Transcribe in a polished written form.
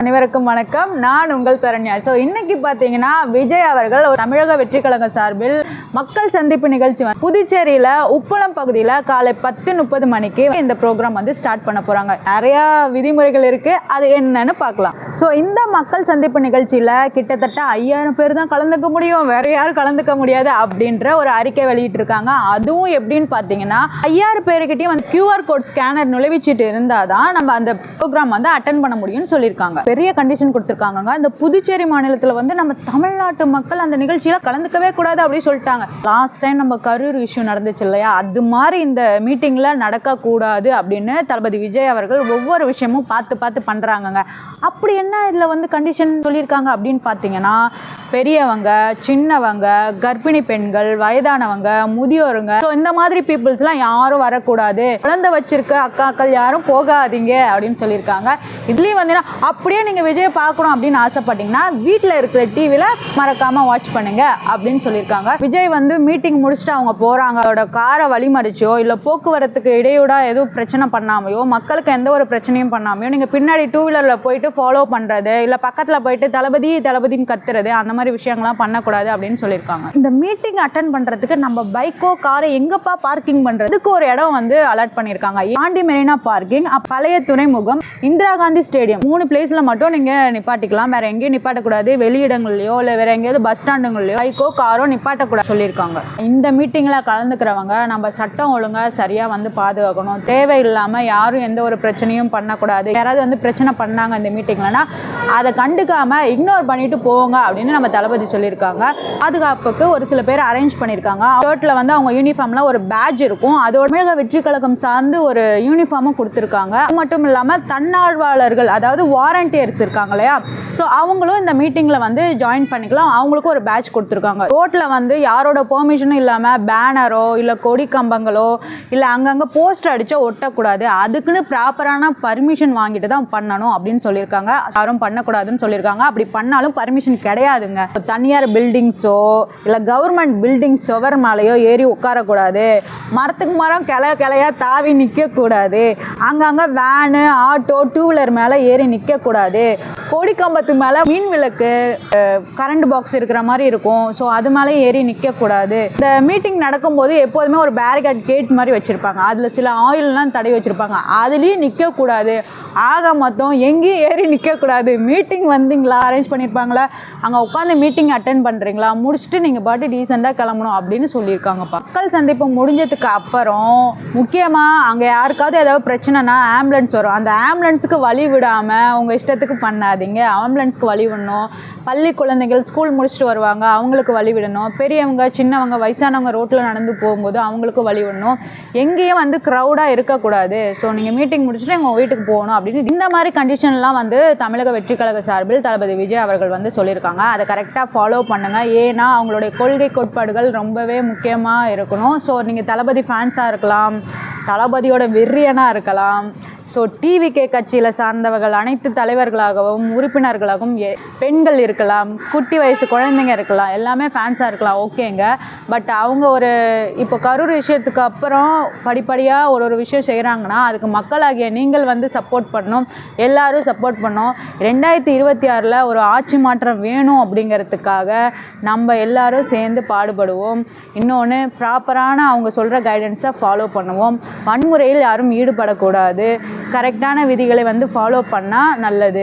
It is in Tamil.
அனைவருக்கும் வணக்கம். நான் உங்கள் சரண்யா. இன்னைக்கு பார்த்தீங்கன்னா விஜய் அவர்கள் ஒரு தமிழக வெற்றி கழக சார்பில் மக்கள் சந்திப்பு நிகழ்ச்சி புதுச்சேரியில் உப்பளம் பகுதியில் காலை 10:30 மணிக்கு இந்த ப்ரோக்ராம் ஸ்டார்ட் பண்ண போகிறாங்க. நிறையா விதிமுறைகள் இருக்குது, அது என்னன்னு பார்க்கலாம். இந்த மக்கள் சந்திப்பு நிகழ்ச்சியில் கிட்டத்தட்ட 5000 பேர் தான் கலந்துக்க முடியும், வேற யாரும் கலந்துக்க முடியாது அப்படின்ற ஒரு அறிக்கை வெளியிட்டிருக்காங்க. அதுவும் எப்படின்னு பார்த்தீங்கன்னா 5000 பேருக்கிட்டையும் QR கோட் ஸ்கேனர் நுழைவிச்சிட்டு இருந்தால் தான் நம்ம அந்த ப்ரோக்ராம் அட்டன் பண்ண முடியும்னு சொல்லியிருக்காங்க. பெரிய கண்டிஷன் கொடுத்துருக்காங்க. இந்த புதுச்சேரி மாநிலத்தில் நம்ம தமிழ்நாட்டு மக்கள் அந்த நிகழ்ச்சியில் கலந்துக்கவே கூடாது அப்படின்னு சொல்லிட்டாங்க. லாஸ்ட் டைம் நம்ம கரூர் இஷ்யூ நடந்துச்சு இல்லையா, அது மாதிரி இந்த மீட்டிங்கில் நடக்கக்கூடாது அப்படின்னு தளபதி விஜய் அவர்கள் ஒவ்வொரு விஷயமும் பார்த்து பண்ணுறாங்கங்க. அப்படி என்ன இதில் கண்டிஷன் சொல்லியிருக்காங்க அப்படின்னு பார்த்தீங்கன்னா, பெரியவங்க, சின்னவங்க, கர்ப்பிணி பெண்கள், வயதானவங்க, முதியோருங்க, இந்த மாதிரி பீப்புள்ஸ்லாம் யாரும் வரக்கூடாது, குழந்தை வச்சிருக்க அக்காக்கள் யாரும் போகாதீங்க அப்படின்னு சொல்லியிருக்காங்க. இதுலேயும் அப்படியே நீங்கள் விஜயை பார்க்கணும் அப்படின்னு ஆசைப்பட்டீங்கன்னா வீட்டில் இருக்கிற டிவியில் மறக்காமல் வாட்ச் பண்ணுங்க அப்படின்னு சொல்லியிருக்காங்க. விஜய் மீட்டிங் முடிச்சுட்டு அவங்க போகிறாங்க, அவரோட காரை வழிமறிச்சோ இல்லை போக்குவரத்துக்கு இடையூடாக எதுவும் பிரச்சனை பண்ணாமையோ, மக்களுக்கு எந்த ஒரு பிரச்சனையும் பண்ணாமையோ நீங்கள் பின்னாடி 2 வீலரில் போயிட்டு ஃபாலோ பண்ணுறது, இல்லை பக்கத்தில் போயிட்டு தளபதின்னு கத்துறது, அந்த மாதிரி விஷயங்கள்லாம் பண்ணக்கூடாது அப்படின்னு சொல்லியிருக்காங்க. இந்த மீட்டிங் அட்டன் பண்ணுறதுக்கு நம்ம பைக்கோ காரை எங்கப்பா பார்க்கிங் பண்ணுறதுக்கு ஒரு இடம் அலர்ட் பண்ணியிருக்காங்க. ஆண்டி மெரினா பார்க்கிங், பழைய துறைமுகம், இந்திரா காந்தி ஸ்டேடியம், 3 பிளேஸில் மட்டும் நீங்கள் நிப்பாட்டிக்கலாம். வேறு எங்கேயும் நிப்பாட்டக்கூடாது. வெளியிடங்கள்லையோ இல்லை வேறு எங்கேயாவது பஸ் ஸ்டாண்டுங்கள்லையோ பைக்கோ காரோ நிப்பாட்டக்கூடாது சொல்லியிருக்காங்க. இந்த மீட்டிங்கில் கலந்துக்கிறவங்க நம்ம சட்டம் ஒழுங்காக சரியாக பாதுகாக்கணும். தேவையில்லாமல் யாரும் எந்த ஒரு பிரச்சனையும் பண்ணக்கூடாது. யாராவது பிரச்சனை பண்ணாங்க இந்த மீட்டிங்லனா அதை கண்டுக்காமல் இக்னோர் பண்ணிட்டு போங்க அப்படின்னு நம்ம தளபதி சொல்லியிருக்காங்க. பாதுகாப்புக்கு ஒரு சில பேர் அரேஞ்ச் பண்ணியிருக்காங்க. ஷர்ட்டில் அவங்க யூனிஃபார்மில் ஒரு பேட்ச் இருக்கும், அதோட தமிழக வெற்றி கழகம் சார்ந்து ஒரு யூனிஃபார்மும் கொடுத்துருக்காங்க. அது மட்டும் இல்லாமல் தன்னார்வலர்கள், அதாவது வாரண்டியர்ஸ் இருக்காங்க இல்லையா, அவங்களும் இந்த மீட்டிங்கில் ஜாயின் பண்ணிக்கலாம். அவங்களுக்கும் ஒரு பேட்ச் கொடுத்துருக்காங்க. ரோட்டில் யாரோட பெர்மிஷனும் இல்லாமல் பேனரோ இல்லை கொடி கம்பங்களோ இல்லை அங்கங்கே போஸ்டர் அடிச்சோ ஒட்டக்கூடாது. அதுக்குன்னு ப்ராப்பரான பர்மிஷன் வாங்கிட்டு தான் பண்ணணும் அப்படின்னு சொல்லியிருக்காங்க. யாரும் பண்ணக்கூடாதுன்னு சொல்லியிருக்காங்க. அப்படி பண்ணாலும் பர்மிஷன் கிடையாதுங்க. தனியார் பில்டிங்ஸோ இல்லை கவர்மெண்ட் பில்டிங்ஸ் சுவர் மேலேயோ ஏறி உட்காரக்கூடாது. மரத்துக்கு மரம் கிளையாக தாவி நிற்கக்கூடாது. அங்கங்கே வேனு, ஆட்டோ, 2 வீலர் மேலே ஏறி நிற்கக்கூடாது. கொடி கம்பத்து மேலே மீன் விளக்கு, கரண்ட் பாக்ஸ் இருக்கிற மாதிரி இருக்கும், அது மேலே ஏறி நிற்கக்கூடாது. இந்த மீட்டிங் நடக்கும்போது எப்போதுமே ஒரு பேரிகேட் கேட் மாதிரி வச்சுருப்பாங்க. அதில் சில ஆயிலெலாம் தடவி வச்சுருப்பாங்க. அதுலேயும் நிற்கக்கூடாது. ஆக மொத்தம் எங்கேயும் ஏறி நிற்கக்கூடாது. மீட்டிங் வந்தீங்களா, அரேஞ்ச் பண்ணியிருப்பாங்களா, அங்கே உட்காந்து மீட்டிங் அட்டென்ட் பண்ணுறீங்களா, முடிச்சுட்டு நீங்கள் பாட்டு டீசெண்டாக கிளம்பணும் அப்படின்னு சொல்லியிருக்காங்கப்பா. மக்கள் சந்திப்பு முடிஞ்சதுக்கு அப்புறம் முக்கியமாக அங்கே யாருக்காவது ஏதாவது பிரச்சனைனா ஆம்புலன்ஸ் வரும். அந்த ஆம்புலன்ஸுக்கு வழி விடாமல் உங்கள் இஷ்டத்துக்கு பண்ணாதீங்க. ஆம்புலன்ஸ்க்கு வழி விடணும். பள்ளி குழந்தைகள் ஸ்கூல் முடிச்சுட்டு வருவாங்க, அவங்களுக்கு வழி விடணும். பெரியவங்க, சின்னவங்க, வயசானவங்க ரோட்டில் நடந்து போகும்போது அவங்களுக்கு வழி விடணும். எங்கேயும் க்ரௌடாக இருக்கக்கூடாது. நீங்கள் மீட்டிங் முடிச்சுட்டு உங்கள் வீட்டுக்கு போகணும் அப்படின்னு இந்த மாதிரி கண்டிஷன்லாம் தமிழக வெற்றி கழக சார்பில் தளபதி விஜய் அவர்கள் சொல்லியிருக்காங்க. அதை கரெக்டாக ஃபாலோ பண்ணுங்கள். ஏன்னா அவங்களுடைய கொள்கை கோட்பாடுகள் ரொம்பவே முக்கியமாக இருக்கணும். நீங்கள் தளபதி ஃபேன்ஸாக இருக்கலாம், தளபதியோட வெறியனாக இருக்கலாம், டிவிகே கட்சியில் சார்ந்தவர்கள் அனைத்து தலைவர்களாகவும் உறுப்பினர்களாகவும் பெண்கள் இருக்கலாம், குட்டி வயசு குழந்தைங்க இருக்கலாம், எல்லாமே ஃபேன்ஸாக இருக்கலாம், ஓகேங்க. பட் அவங்க இப்போ கரூர் விஷயத்துக்கு அப்புறம் படிப்படியாக ஒரு விஷயம் செய்கிறாங்கன்னா அதுக்கு மக்களாகிய நீங்கள் சப்போர்ட் பண்ணணும், எல்லாரும் சப்போர்ட் பண்ணணும். 2026 ஒரு ஆட்சி மாற்றம் வேணும் அப்படிங்கிறதுக்காக நம்ம எல்லாரும் சேர்ந்து பாடுபடுவோம். இன்னொன்று, ப்ராப்பரான அவங்க சொல்கிற கைடன்ஸை ஃபாலோ பண்ணுவோம். வன்முறையில் யாரும் ஈடுபடக்கூடாது. கரெக்டான விதிகளை ஃபாலோ பண்ணால் நல்லது.